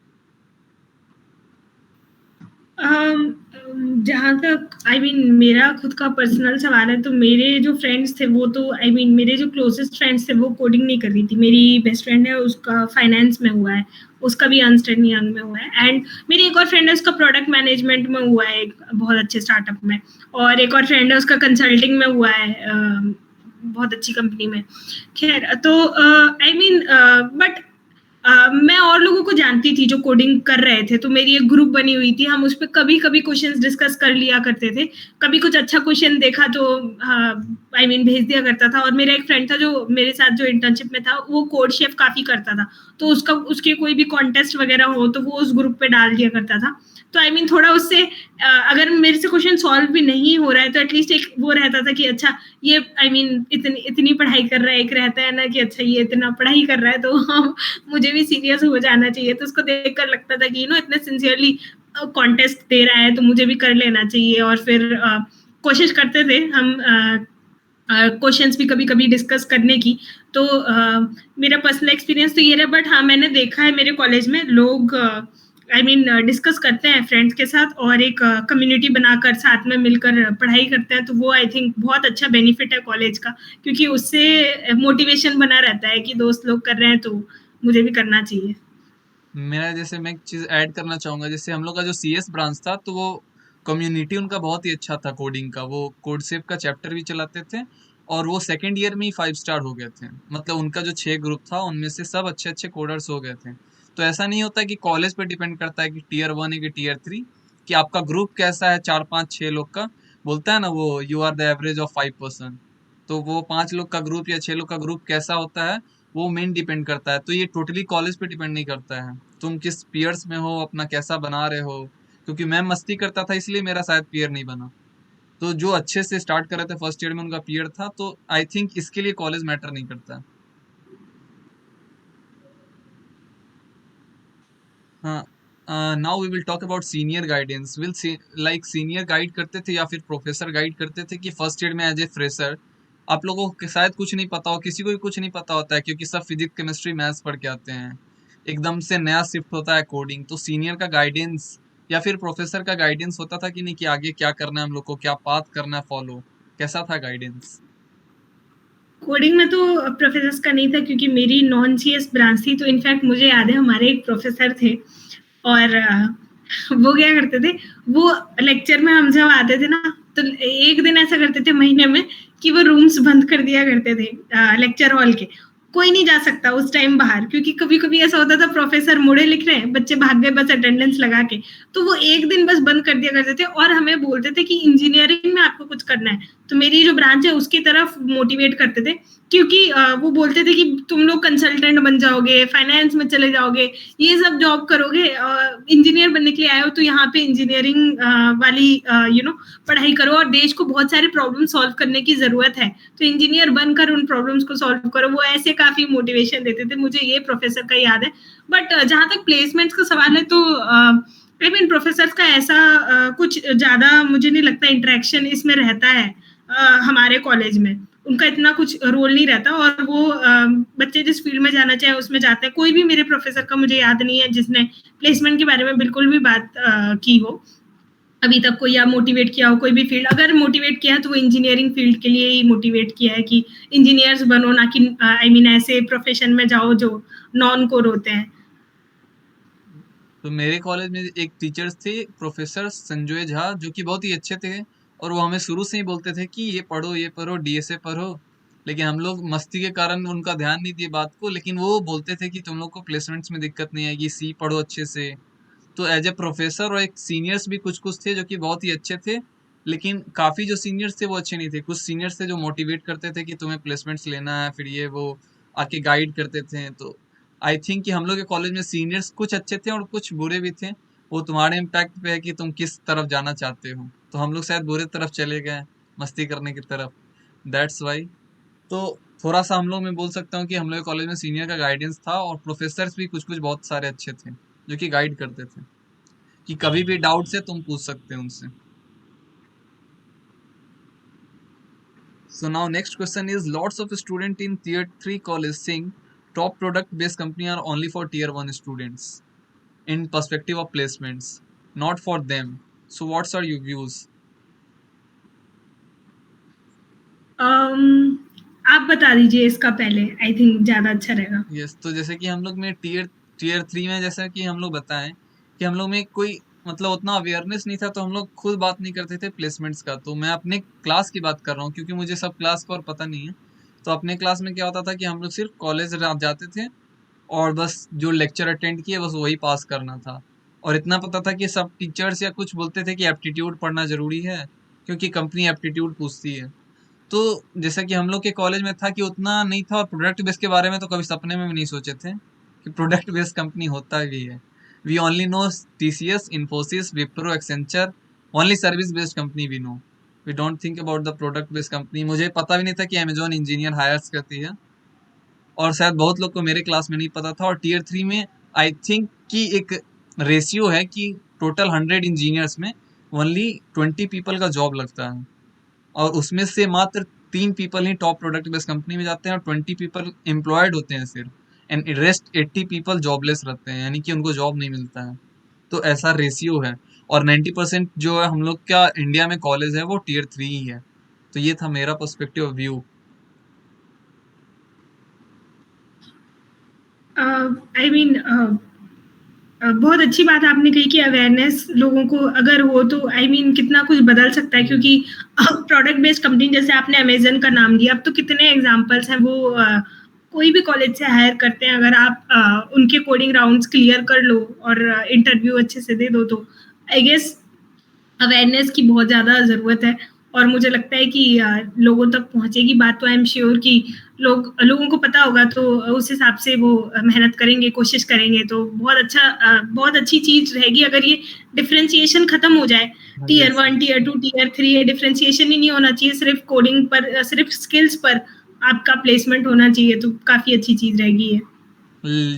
जहाँ तक आई मीन मेरा खुद का पर्सनल सवाल है, तो मेरे जो फ्रेंड्स थे वो तो आई मीन मेरे जो क्लोजेस्ट फ्रेंड्स थे वो कोडिंग नहीं कर रही थी। मेरी बेस्ट फ्रेंड है, उसका फाइनेंस में हुआ है, उसका भी अर्नस्ट एंड यंग में हुआ है, एंड मेरी एक और फ्रेंड है, उसका प्रोडक्ट मैनेजमेंट में हुआ है एक बहुत अच्छे स्टार्टअप में, और एक और फ्रेंड है उसका कंसल्टिंग में हुआ है बहुत अच्छी कंपनी में। खैर तो आई मीन बट मैं और लोगों को जानती थी जो कोडिंग कर रहे थे, तो मेरी एक ग्रुप बनी हुई थी, हम उस पर कभी कभी क्वेश्चंस डिस्कस कर लिया करते थे। कभी कुछ अच्छा क्वेश्चन देखा तो आई मीन भेज दिया करता था। और मेरा एक फ्रेंड था जो मेरे साथ जो इंटर्नशिप में था, वो कोड शेफ काफी करता था, तो उसका उसके कोई भी कॉन्टेस्ट वगैरह हो तो वो उस ग्रुप पे डाल दिया करता था। तो आई मीन थोड़ा उससे अगर मेरे से क्वेश्चन सॉल्व भी नहीं हो रहा है तो एटलीस्ट एक वो रहता था कि अच्छा ये आई मीन इतनी इतनी पढ़ाई कर रहा है, एक रहता है ना कि अच्छा ये इतना पढ़ाई कर रहा है तो हम मुझे भी सीरियस हो जाना चाहिए। तो उसको देखकर लगता था कि इतने सिंसियरली कॉन्टेस्ट दे रहा है तो मुझे भी कर लेना चाहिए। और फिर कोशिश करते थे हम क्वेश्चंस भी कभी कभी डिस्कस करने की। तो मेरा पर्सनल एक्सपीरियंस तो ये रहा, बट हाँ मैंने देखा है मेरे कॉलेज में लोग आई मीन डिस्कस करते हैं फ्रेंड्स के साथ और एक कम्युनिटी बनाकर साथ में मिलकर पढ़ाई करते हैं। तो वो आई थिंक बहुत अच्छा बेनिफिट है कॉलेज का, क्योंकि उससे मोटिवेशन बना रहता है कि दोस्त लोग कर रहे हैं तो मुझे भी करना चाहिए। मेरा जैसे मैं एक चीज ऐड करना चाहूंगा, जैसे हम लोग का जो सीएस ब्रांच था, तो वो कम्युनिटी उनका बहुत ही अच्छा था कोडिंग का, वो कोड सेफ का चैप्टर भी चलाते थे, और वो सेकेंड ईयर में ही 5 स्टार हो गए थे। मतलब उनका जो 6 ग्रुप था उनमें से सब अच्छे अच्छे कोडर्स हो गए थे। तो ऐसा नहीं होता कि कॉलेज पे डिपेंड करता है कि टीयर 1 है कि टीयर 3, कि आपका ग्रुप कैसा है, 4-5-6 लोग का। बोलता है ना वो, you are the average of 5%। तो वो 5 लोग का ग्रुप या 6 लोग का ग्रुप कैसा होता है, वो मेन डिपेंड करता है। तो ये टोटली कॉलेज पे डिपेंड नहीं करता है, तुम किस पीयर्स में हो, अपना कैसा बना रहे हो। क्योंकि मैं मस्ती करता था इसलिए मेरा शायद पीयर नहीं बना। तो जो अच्छे से स्टार्ट कर रहे थे फर्स्ट ईयर में उनका पीयर था, तो आई थिंक इसके लिए कॉलेज मैटर नहीं करता। हाँ, now we will talk about senior guidance. Will like senior guide करते थे या फिर प्रोफेसर गाइड करते थे कि फर्स्ट ईयर में एज ए फ्रेशर आप लोगों को शायद कुछ नहीं पता हो, किसी को भी कुछ नहीं पता होता है, क्योंकि सब फिजिक्स केमिस्ट्री मैथ्स पढ़ के आते हैं। एकदम से नया शिफ्ट होता है कोडिंग, तो सीनियर का गाइडेंस या फिर प्रोफेसर का गाइडेंस होता था कि नहीं, कि आगे क्या करना है हम लोग को, क्या पाथ करना है फॉलो, कैसा था गाइडेंस? कोडिंग में तो प्रोफेसर का नहीं था क्योंकि मेरी नॉन सीएस ब्रांच थी। तो इनफैक्ट मुझे याद है हमारे एक प्रोफेसर थे, और वो क्या करते थे, वो लेक्चर में हम जब आते थे ना, तो एक दिन ऐसा करते थे महीने में कि वो रूम्स बंद कर दिया करते थे लेक्चर हॉल के। कोई नहीं जा सकता उस टाइम बाहर, क्योंकि कभी-कभी ऐसा होता था प्रोफेसर मुड़े लिख रहे हैं, बच्चे भाग गए बस अटेंडेंस लगा के। तो वो एक दिन बस बंद कर दिया करते थे और हमें बोलते थे कि इंजीनियरिंग में आपको कुछ करना है। तो मेरी जो ब्रांच है उसकी तरफ मोटिवेट करते थे, क्योंकि वो बोलते थे कि तुम लोग कंसल्टेंट बन जाओगे, फाइनेंस में चले जाओगे, ये सब जॉब करोगे, इंजीनियर बनने के लिए आए हो तो यहाँ पे इंजीनियरिंग वाली पढ़ाई करो और देश को बहुत सारे प्रॉब्लम सॉल्व करने की जरूरत है, तो इंजीनियर बनकर उन प्रॉब्लम्स को सॉल्व करो। वो ऐसे काफी मोटिवेशन देते थे, मुझे ये प्रोफेसर का याद है। बट जहाँ तक प्लेसमेंट्स का सवाल है तो आई मीन प्रोफेसर्स का ऐसा कुछ ज्यादा मुझे नहीं लगता इंटरेक्शन इसमें रहता है हमारे कॉलेज में। उनका इतना कुछ रोल नहीं रहता और वो बच्चे जिस फील्ड में जाना चाहे उसमें जाते हैं। कोई भी मेरे प्रोफेसर का मुझे याद नहीं है जिसने प्लेसमेंट के बारे में बिल्कुल भी बात की हो अभी तक, कोई या मोटिवेट किया हो कोई भी फील्ड। अगर मोटिवेट किया है तो वो इंजीनियरिंग फील्ड के लिए ही मोटिवेट किया है कि इंजीनियर्स बनो, ना कि आई मीन ऐसे प्रोफेशन में जाओ जो नॉन कोर होते हैं। तो मेरे कॉलेज में एक टीचर्स थे, प्रोफेसर संजय झा, जो कि बहुत ही अच्छे थे और वो हमें शुरू से ही बोलते थे कि ये पढ़ो डीएसए पढ़ो। लेकिन हम लोग मस्ती के कारण उनका ध्यान नहीं दिए बात को, लेकिन वो बोलते थे कि तुम लोग को प्लेसमेंट्स में दिक्कत नहीं आएगी, सी पढ़ो अच्छे से। तो एज ए प्रोफेसर और एक सीनियर्स भी कुछ कुछ थे जो कि बहुत ही अच्छे थे, लेकिन काफ़ी जो सीनियर्स थे वो अच्छे नहीं थे। कुछ सीनियर्स थे जो मोटिवेट करते थे कि तुम्हें प्लेसमेंट्स लेना है, फिर ये वो आके गाइड करते थे। तो आई थिंक कि हम लोग के कॉलेज में सीनियर्स कुछ अच्छे थे और कुछ बुरे भी थे। वो तुम्हारे इम्पैक्ट पे है कि तुम किस तरफ जाना चाहते हो। तो हम लोग शायद बुरे तरफ चले गए, मस्ती करने की तरफ, दैट्स वाई। तो थोड़ा सा हम लोग मैं बोल सकता हूँ कि हम लोग के कॉलेज में सीनियर का गाइडेंस था और प्रोफेसर्स भी कुछ कुछ बहुत सारे अच्छे थे जो कि गाइड करते थे कि कभी भी डाउट्स है तुम पूछ सकते हो उनसे। So now next question is, lots of student in tier 3 college saying top product based company are only for tier 1 students in perspective of placements, not for them. So what's are your views? आप बता दीजिए इसका पहले, I think ज्यादा अच्छा रहेगा। Yes, तो जैसे कि हम लोग में टीयर 3 में जैसा कि हम लोग बताएं कि हम लोग में कोई मतलब उतना अवेयरनेस नहीं था, तो हम लोग खुद बात नहीं करते थे प्लेसमेंट्स का। तो मैं अपने क्लास की बात कर रहा हूँ क्योंकि मुझे सब क्लास का और पता नहीं है। तो अपने क्लास में क्या होता था कि हम लोग सिर्फ कॉलेज जाते थे और बस जो लेक्चर अटेंड किए बस वही पास करना था। और इतना पता था कि सब टीचर्स या कुछ बोलते थे कि एप्टीट्यूड पढ़ना ज़रूरी है क्योंकि कंपनी एप्टीट्यूड पूछती है। तो जैसा कि हम लोग के कॉलेज में था कि उतना नहीं था, और प्रोडक्ट बेस के बारे में तो कभी सपने में भी नहीं सोचे थे कि प्रोडक्ट बेस्ड कंपनी होता भी है। We only know TCS, Infosys, Wipro, Accenture, only service based company we know. We don't think about the product based company. मुझे पता भी नहीं था कि अमेजोन इंजीनियर हायर्स करती है और शायद बहुत लोग को मेरे क्लास में नहीं पता था। और टीयर 3 में आई थिंक कि एक रेशियो है कि टोटल 100 इंजीनियर्स में ओनली 20 पीपल का जॉब लगता है और उसमें से मात्र 3 पीपल ही टॉप प्रोडक्ट बेस्ड कंपनी में जाते हैं और 20 पीपल एम्प्लॉयड होते हैं सिर्फ, एंड रेस्ट 80 पीपल जॉबलेस रहते हैं, यानी कि उनको जॉब नहीं मिलता है। तो ऐसा रेशियो है और 90% जो है हम लोग का इंडिया में कॉलेज है वो टीयर 3 ही है। तो ये था मेरा पर्सपेक्टिव व्यू। आई मीन बहुत अच्छी बात आपने कही कि अवेयरनेस लोगों को अगर हो तो आई मीन कितना कुछ बदल सकता है, क्योंकि प्रोडक्ट बेस्ड कंपनी जैसे आपने अमेजन का नाम लिया, अब तो कितने एग्जांपल्स हैं। वो कोई भी कॉलेज से हायर करते हैं, अगर आप उनके कोडिंग राउंड्स क्लियर कर लो और इंटरव्यू अच्छे से दे दो तो आई गेस अवेयरनेस की बहुत ज़्यादा ज़रूरत है। और मुझे लगता है कि लोगों तक पहुंचेगी बात, तो आई एम श्योर कि लोगों को पता होगा तो उस हिसाब से वो मेहनत करेंगे, कोशिश करेंगे। तो बहुत अच्छी चीज रहेगी अगर ये डिफरेंशिएशन खत्म हो जाए। टीयर 1, टीयर 2, टीयर 3 ये डिफरेंशिएशन ही नहीं होना चाहिए, सिर्फ कोडिंग पर, सिर्फ स्किल्स पर आपका प्लेसमेंट होना चाहिए, तो काफी अच्छी चीज रहेगी ये।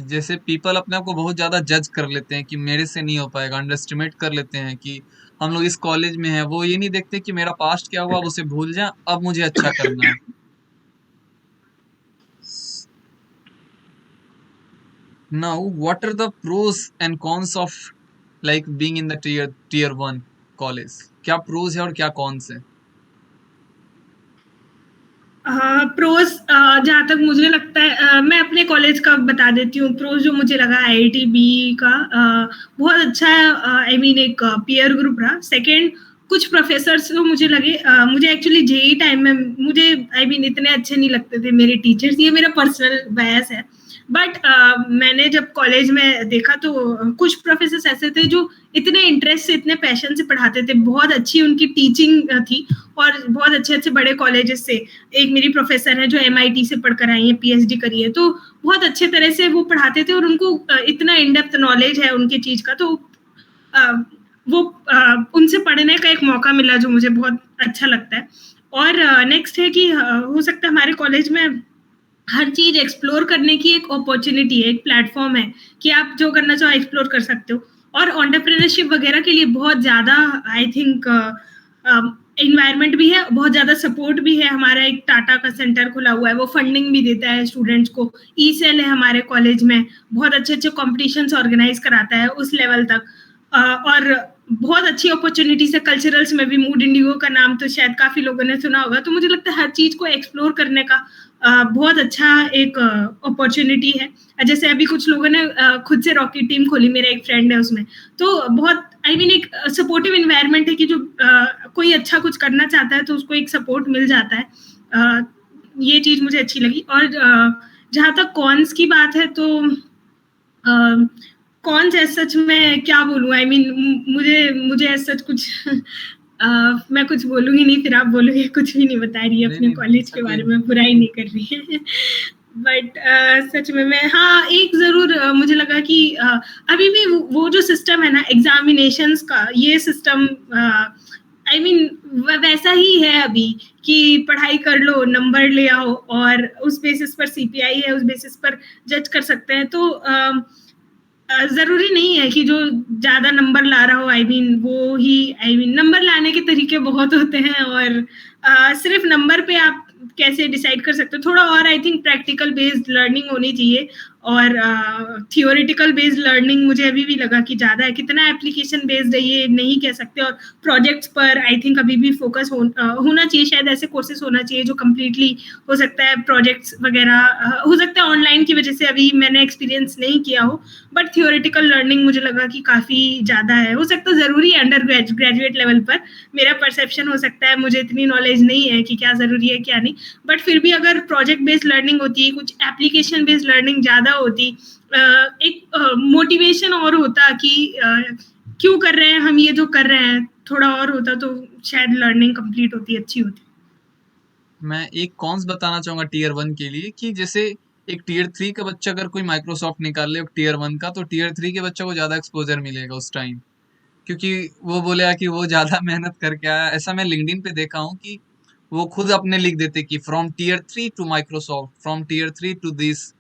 जैसे पीपल अपने आप को बहुत ज़्यादा जज कर लेते हैं कि मेरे से नहीं हो पाएगा, अंडर एस्टिमेट कर लेते हैं कि हम लोग इस कॉलेज में हैं। वो ये नहीं देखते कि मेरा पास्ट क्या हुआ, अब उसे भूल जाए, अब मुझे अच्छा करना है। Now, what are the pros and cons of like being in the tier 1 college? क्या pros है और क्या cons है? प्रोज जहाँ तक मुझे लगता है, मैं अपने कॉलेज का बता देती हूँ। प्रोज जो मुझे लगा आईआईटी बी का बहुत अच्छा, आई मीन एक पीयर ग्रुप रहा। सेकंड, कुछ प्रोफेसर्स तो मुझे लगे मुझे एक्चुअली जेई टाइम में मुझे इतने अच्छे नहीं लगते थे मेरे टीचर्स, ये मेरा पर्सनल बायस है। बट मैंने जब कॉलेज में देखा तो कुछ प्रोफेसर्स ऐसे थे जो इतने इंटरेस्ट से, इतने पैशन से पढ़ाते थे, बहुत अच्छी उनकी टीचिंग थी और बहुत अच्छे अच्छे बड़े कॉलेजेस से। एक मेरी प्रोफेसर है जो MIT से पढ़कर आई है, PhD करी है, तो बहुत अच्छे तरह से वो पढ़ाते थे और उनको इतना इन डेप्थ नॉलेज है उनकी चीज का, तो वो उनसे पढ़ने का एक मौका मिला जो मुझे बहुत अच्छा लगता है। और नेक्स्ट है कि हो सकता है हमारे कॉलेज में हर चीज एक्सप्लोर करने की एक अपॉर्चुनिटी है, एक प्लेटफॉर्म है कि आप जो करना चाहो एक्सप्लोर कर सकते हो। और एंटरप्रेन्योरशिप वगैरह के लिए बहुत ज्यादा आई थिंक इन्वायरमेंट भी है, बहुत ज्यादा सपोर्ट भी है। हमारा एक टाटा का सेंटर खुला हुआ है, वो फंडिंग भी देता है स्टूडेंट्स को। ई-सेल है हमारे कॉलेज में, बहुत अच्छे अच्छे कॉम्पिटिशन्स ऑर्गेनाइज कराता है उस लेवल तक। और बहुत अच्छी अपॉर्चुनिटीज है कल्चरल्स में भी। मूड इंडिगो का नाम तो शायद काफी लोगों ने सुना होगा। तो मुझे लगता है हर चीज को एक्सप्लोर करने का बहुत अच्छा एक अपॉर्चुनिटी है। जैसे अभी कुछ लोगों ने खुद से रॉकेट टीम खोली, मेरा एक फ्रेंड है उसमें, तो बहुत एक सपोर्टिव इन्वायरमेंट है कि जो कोई अच्छा कुछ करना चाहता है तो उसको एक सपोर्ट मिल जाता है। ये चीज मुझे अच्छी लगी। और जहां तक कॉन्स की बात है तो कॉन्स एज सच मैं क्या बोलूं, मुझे एज सच कुछ मैं कुछ बोलूंगी नहीं, फिर आप बोलोगे कुछ भी नहीं बता रही है अपने कॉलेज के बारे में, बुराई नहीं कर रही है। बट सच में मैं एक जरूर मुझे लगा कि अभी भी वो जो सिस्टम है ना एग्जामिनेशंस का, ये सिस्टम वैसा ही है अभी कि पढ़ाई कर लो, नंबर ले आओ और उस बेसिस पर CPI है, उस बेसिस पर जज कर सकते हैं। तो जरूरी नहीं है कि जो ज्यादा नंबर ला रहा हो वो ही नंबर लाने के तरीके बहुत होते हैं और सिर्फ नंबर पे आप कैसे डिसाइड कर सकते हो। थोड़ा और I think practical based learning होनी चाहिए और थियोरिटिकल बेस्ड लर्निंग मुझे अभी भी लगा कि ज्यादा है। कितना एप्लीकेशन बेस्ड है ये नहीं कह सकते। और प्रोजेक्ट्स पर आई थिंक अभी भी फोकस होना चाहिए। शायद ऐसे कोर्सेज होना चाहिए जो कम्प्लीटली हो सकता है प्रोजेक्ट्स वगैरह हो सकता है ऑनलाइन की वजह से अभी मैंने एक्सपीरियंस नहीं किया हो, बट थियोरिटिकल लर्निंग मुझे लगा कि काफी ज्यादा है। हो सकता है जरूरी है अंडर ग्रेजुएट लेवल पर, मेरा परसेप्शन हो सकता है, मुझे इतनी नॉलेज नहीं है कि क्या जरूरी है क्या नहीं। बट फिर भी अगर प्रोजेक्ट बेस्ड लर्निंग होती, कुछ एप्लीकेशन बेस्ड लर्निंग ज्यादा होती, एक मोटिवेशन और होता कि क्यों कर रहे हैं हम ये जो कर रहे हैं, थोड़ा और होता तो शायद लर्निंग कंप्लीट होती, अच्छी होती। मैं एक कॉन्स बताना चाहूंगा टीयर 1 के लिए कि जैसे एक टीयर 3 का बच्चा अगर कोई माइक्रोसॉफ्ट निकाल ले टीयर 1 का, तो टीयर 3 के बच्चा को ज्यादा एक्सपोजर मिलेगा उस टाइम, क्योंकि वो बोलेगा कि वो ज्यादा मेहनत करके आया। ऐसा मैं लिंक्डइन पे देखा हूँ कि वो खुद अपने लिख देते कि from tier 3 to Microsoft, from tier 3 to this.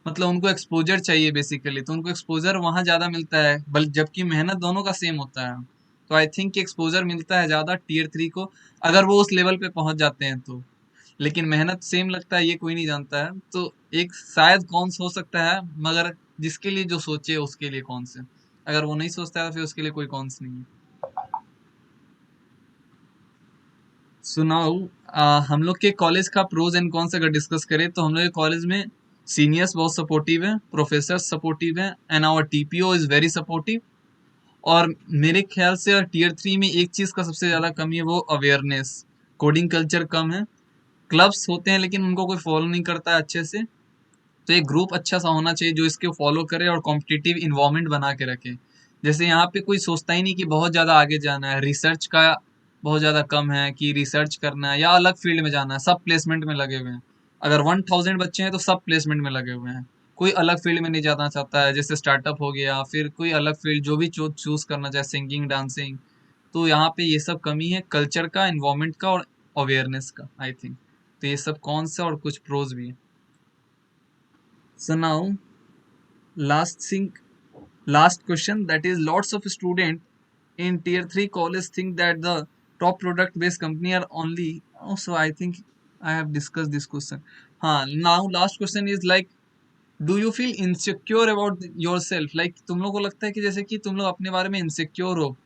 मतलब उनको एक्सपोजर चाहिए बेसिकली, तो उनको एक्सपोजर वहां ज्यादा मिलता है, बल जबकि मेहनत दोनों का सेम होता है। तो आई थिंक एक्सपोजर मिलता है ज्यादा टीयर 3 को, अगर वो उस लेवल पे पहुंच जाते हैं तो। लेकिन मेहनत सेम लगता है ये कोई नहीं जानता है, तो एक शायद कौन हो सकता है, मगर जिसके लिए जो सोचे उसके लिए कौन से, अगर वो नहीं सोचता है तो फिर उसके लिए कोई कौन नहीं है। सुनाओ, हम लोग के कॉलेज का प्रोज एंड कॉन्स अगर डिस्कस करें तो हम लोग के कॉलेज में सीनियर्स बहुत सपोर्टिव हैं, प्रोफेसर सपोर्टिव हैं, and our TPO is very supportive. और मेरे ख्याल से टीयर 3 में एक चीज का सबसे ज्यादा कमी है, वो अवेयरनेस। कोडिंग कल्चर कम है, क्लब्स होते हैं लेकिन उनको कोई फॉलो नहीं करता है अच्छे से। तो एक ग्रुप अच्छा सा होना चाहिए जो इसके फॉलो करे और कॉम्पिटिटिव इन्वायरमेंट बना के रखे। जैसे यहाँ पे कोई सोचता ही नहीं कि बहुत ज़्यादा आगे जाना है, रिसर्च का बहुत ज़्यादा कम है कि रिसर्च करना है या अलग फील्ड में जाना है, सब प्लेसमेंट में लगे हुए हैं। अगर 1000 बच्चे हैं तो सब प्लेसमेंट में लगे हुए हैं, कोई अलग फील्ड में नहीं जाना चाहता है, जैसे स्टार्टअप हो गया, फिर कोई अलग फील्ड जो भी चूज करना चाहे, सिंगिंग, डांसिंग। तो यहाँ पे ये सब कमी है, कल्चर का, इन्वायरमेंट का और अवेयरनेस का, आई थिंक। तो ये सब कौन से और कुछ प्रोज भी है। So now, last thing, last question, that is lots of student in tier 3 college think that the top product based company are only. Also, I think I have discussed this question. Now last question is like, do you feel insecure about yourself? Like तुम लोग को लगता है कि जैसे कि तुम लोग अपने बारे में इनसिक्योर हो,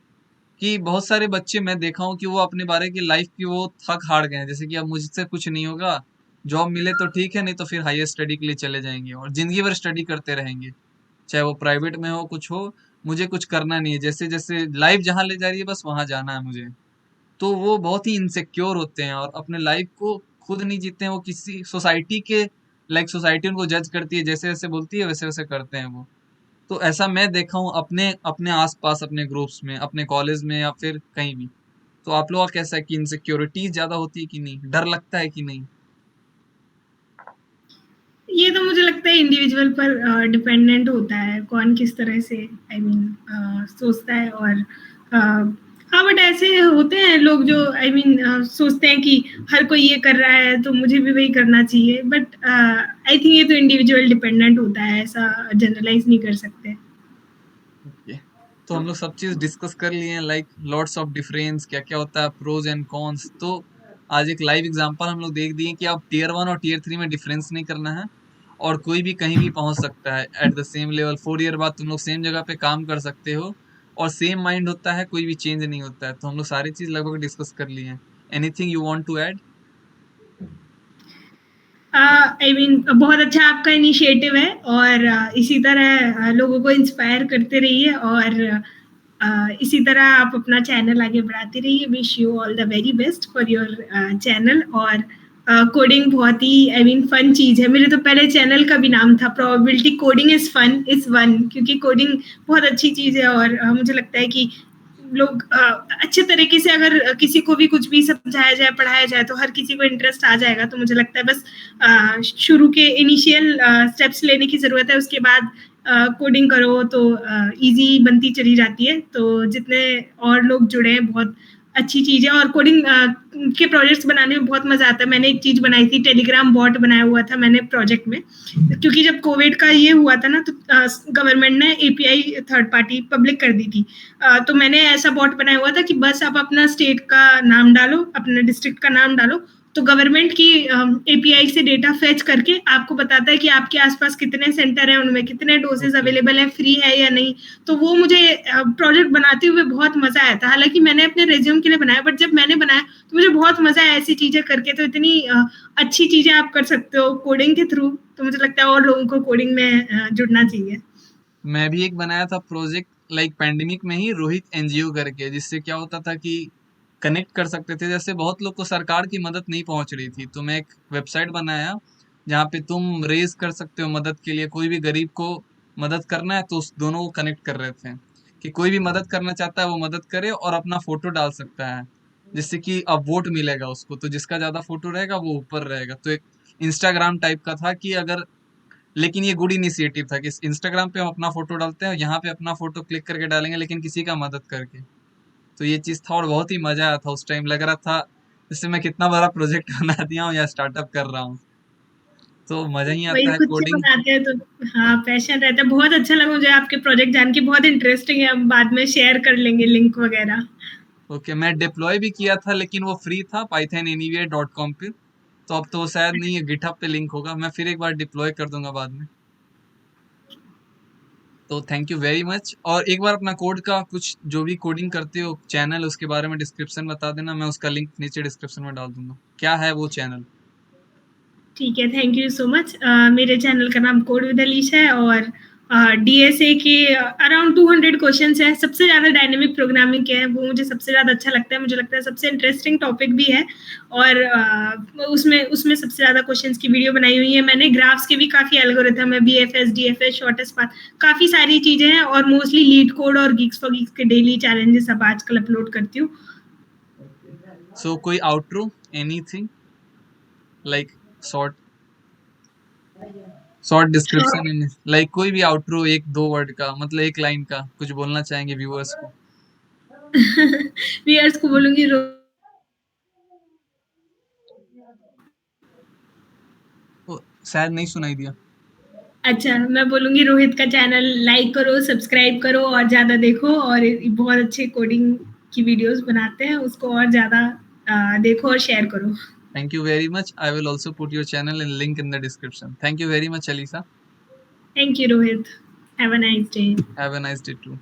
कि बहुत सारे बच्चे मैं देखा हूँ कि वो अपने बारे की लाइफ की वो थक हार गए हैं, जैसे कि अब मुझसे कुछ नहीं होगा, जॉब मिले तो ठीक है, नहीं तो फिर हायर स्टडी के लिए चले जाएंगे और जिंदगी भर स्टडी करते रहेंगे, चाहे वो प्राइवेट में हो कुछ हो, मुझे कुछ करना नहीं है, जैसे जैसे लाइफ जहाँ ले जा रही है बस वहां जाना है मुझे। तो वो बहुत ही इनसिक्योर होते हैं और अपने लाइफ को खुद नहीं जीते हैं, वो किसी सोसाइटी के लाइक सोसाइटी उनको जज करती है, जैसे जैसे बोलती है वैसे वैसे करते हैं वो। तो ऐसा मैं देखा हूँ अपने अपने आसपास, अपने ग्रुप्स में, अपने कॉलेज में या फिर कहीं भी। तो आप लोगों का कैसा है कि इनसिक्योरिटी ज्यादा होती है कि नहीं, डर लगता है कि नहीं? ये तो मुझे लगता है इंडिविजुअल पर डिपेंडेंट होता है, कौन किस तरह से सोचता है। और हाँ, बट ऐसे होते हैं लोग जो सोचते हैं कि हर कोई ये कर रहा है तो मुझे भी वही करना चाहिए, बट आई थिंक ये तो इंडिविजुअल डिपेंडेंट होता है, ऐसा जनरलाइज नहीं कर सकते। ओके, तो हम लोग सब चीज डिस्कस कर लिए हैं, लाइक लॉट्स ऑफ डिफरेंस, क्या क्या होता है, प्रोज एंड कॉन्स। तो आज एक लाइव एग्जांपल हम लोग देख दिए कि आप टीयर 1 और टीयर 3 में डिफरेंस नहीं करना है, और कोई भी कहीं भी पहुंच सकता है at the same level. 4 year बाद तुम लोग सेम जगह पे काम कर सकते हो, और सेम माइंड होता है, कोई भी चेंज नहीं होता है। तो हम लोग सारी चीज लगभग डिस्कस कर लिए हैं। Anything you want to add? बहुत अच्छा आपका इनिशिएटिव है, और इसी तरह लोगों को इंस्पायर करते रहिए, और इसी तरह आप अपना चैनल आगे बढ़ाते रहिए। Wish you all the very best for your channel. और कोडिंग बहुत ही फन चीज है। मेरे तो पहले चैनल का भी नाम था probability coding is fun is one, क्योंकि कोडिंग बहुत अच्छी चीज है, और मुझे लगता है कि लोग अच्छे तरीके से अगर किसी को भी कुछ भी समझाया जाए, पढ़ाया जाए, तो हर किसी को इंटरेस्ट आ जाएगा। तो मुझे लगता है बस शुरू के इनिशियल स्टेप्स लेने की जरूरत है, उसके बाद कोडिंग करो तो इजी बनती चली जाती है। तो जितने और लोग जुड़े हैं, बहुत अच्छी चीज है। और कोडिंग के प्रोजेक्ट्स बनाने में बहुत मजा आता है। मैंने एक चीज बनाई थी, टेलीग्राम बॉट बनाया हुआ था मैंने प्रोजेक्ट में, क्योंकि जब कोविड का ये हुआ था ना, तो गवर्नमेंट ने एपीआई थर्ड पार्टी पब्लिक कर दी थी। तो मैंने ऐसा बॉट बनाया हुआ था कि बस आप अपना स्टेट का नाम डालो, अपने डिस्ट्रिक्ट का नाम डालो, तो गवर्नमेंट की एपीआई से डेटा फेच करके आपको बताता है कि आपके आसपास कितने सेंटर हैं, उनमें कितने डोजेज ओके, अवेलेबल है, फ्री है या नहीं। तो वो मुझे प्रोजेक्ट बनाते हुए बहुत मजा आया था। हालांकि मैंने अपने रेज्यूम के लिए बनाया, बट जब मैंने बनाया तो मुझे बहुत मजा आया ऐसी चीजें करके। तो इतनी अच्छी चीजें आप कर सकते हो कोडिंग के थ्रू। तो मुझे लगता है और लोगों को कोडिंग में जुड़ना चाहिए। मैं भी एक बनाया था प्रोजेक्ट, लाइक पैंडेमिक में ही, रोहित एनजीओ करके, जिससे क्या होता था कि कनेक्ट कर सकते थे। जैसे बहुत लोग को सरकार की मदद नहीं पहुंच रही थी, तो मैं एक वेबसाइट बनाया जहाँ पे तुम रेज कर सकते हो मदद के लिए। कोई भी गरीब को मदद करना है तो उस दोनों को कनेक्ट कर रहे थे, कि कोई भी मदद करना चाहता है वो मदद करे और अपना फोटो डाल सकता है, जिससे कि अब वोट मिलेगा उसको, तो जिसका ज्यादा फोटो रहेगा वो ऊपर रहेगा। तो एक इंस्टाग्राम टाइप का था कि अगर, लेकिन ये गुड इनिशिएटिव था कि इंस्टाग्राम पे हम अपना फोटो डालते हैं, यहाँ पे अपना फोटो क्लिक करके डालेंगे, लेकिन किसी का मदद करके। तो ये चीज था और बहुत ही मजा आया था उस टाइम। लग रहा था जैसे मैं कितना बड़ा प्रोजेक्ट बना दिया हूँ या स्टार्टअप कर रहा हूँ। तो मजा ही आता वही है खुद से कोडिंग। बनाते हैं तो हाँ, पैशन रहता है। बहुत अच्छा लगा मुझे आपके प्रोजेक्ट जान के, बहुत इंटरेस्टिंग है। हम बाद में शेयर कर लेंगे लिंक वगैरह। ओके, मैं डिप्लॉय भी किया था लेकिन वो फ्री था pythonanywhere.com पे। तो अब तो शायद नहीं है, गिटहब पे लिंक होगा, मैं फिर एक बार डिप्लॉय कर दूंगा बाद में। तो थैंक यू वेरी मच। और एक बार अपना कोड का कुछ, जो भी कोडिंग करते हो चैनल, उसके बारे में डिस्क्रिप्शन बता देना, मैं उसका लिंक नीचे डिस्क्रिप्शन में डाल दूंगा। क्या है वो चैनल? ठीक है, थैंक यू सो मच। मेरे चैनल का नाम कोड विद अलीशा है, और डीएसए के अराउंड 200 क्वेश्चंस हैं। सबसे ज़्यादा डायनेमिक प्रोग्रामिंग के हैं, वो मुझे सबसे ज़्यादा अच्छा लगता है। मुझे लगता है सबसे इंटरेस्टिंग टॉपिक भी है, और उसमें उसमें सबसे ज़्यादा क्वेश्चंस की वीडियो बनाई हुई है मैंने। ग्राफ्स के भी काफ़ी एल्गोरिथम है, बीएफएस, डीएफएस, शॉर्टेस्ट पाथ, काफ़ी सारी चीज़ें हैं। और मोस्टली लीड कोड और गीक्स फॉर गीक्स के डेली चैलेंजेस अब आजकल अपलोड करती हूँ। सो कोई outro, anything like short, short description in, like कोई भी आउटरो, एक दो वर्ड का, मतलब एक लाइन का कुछ बोलना चाहेंगे व्यूअर्स को? व्यूअर्स को बोलूंगी, ओ, शायद नहीं सुनाई दिया। अच्छा, मैं बोलूंगी रोहित का चैनल लाइक करो, सब्सक्राइब करो, और ज्यादा देखो। और बहुत अच्छे कोडिंग की वीडियोस बनाते हैं, उसको और ज्यादा देखो और शेयर करो। Thank you very much. I will also put your channel and link in the description. Thank you very much, Alisa. Thank you Rohit, have a nice day. Have a nice day too.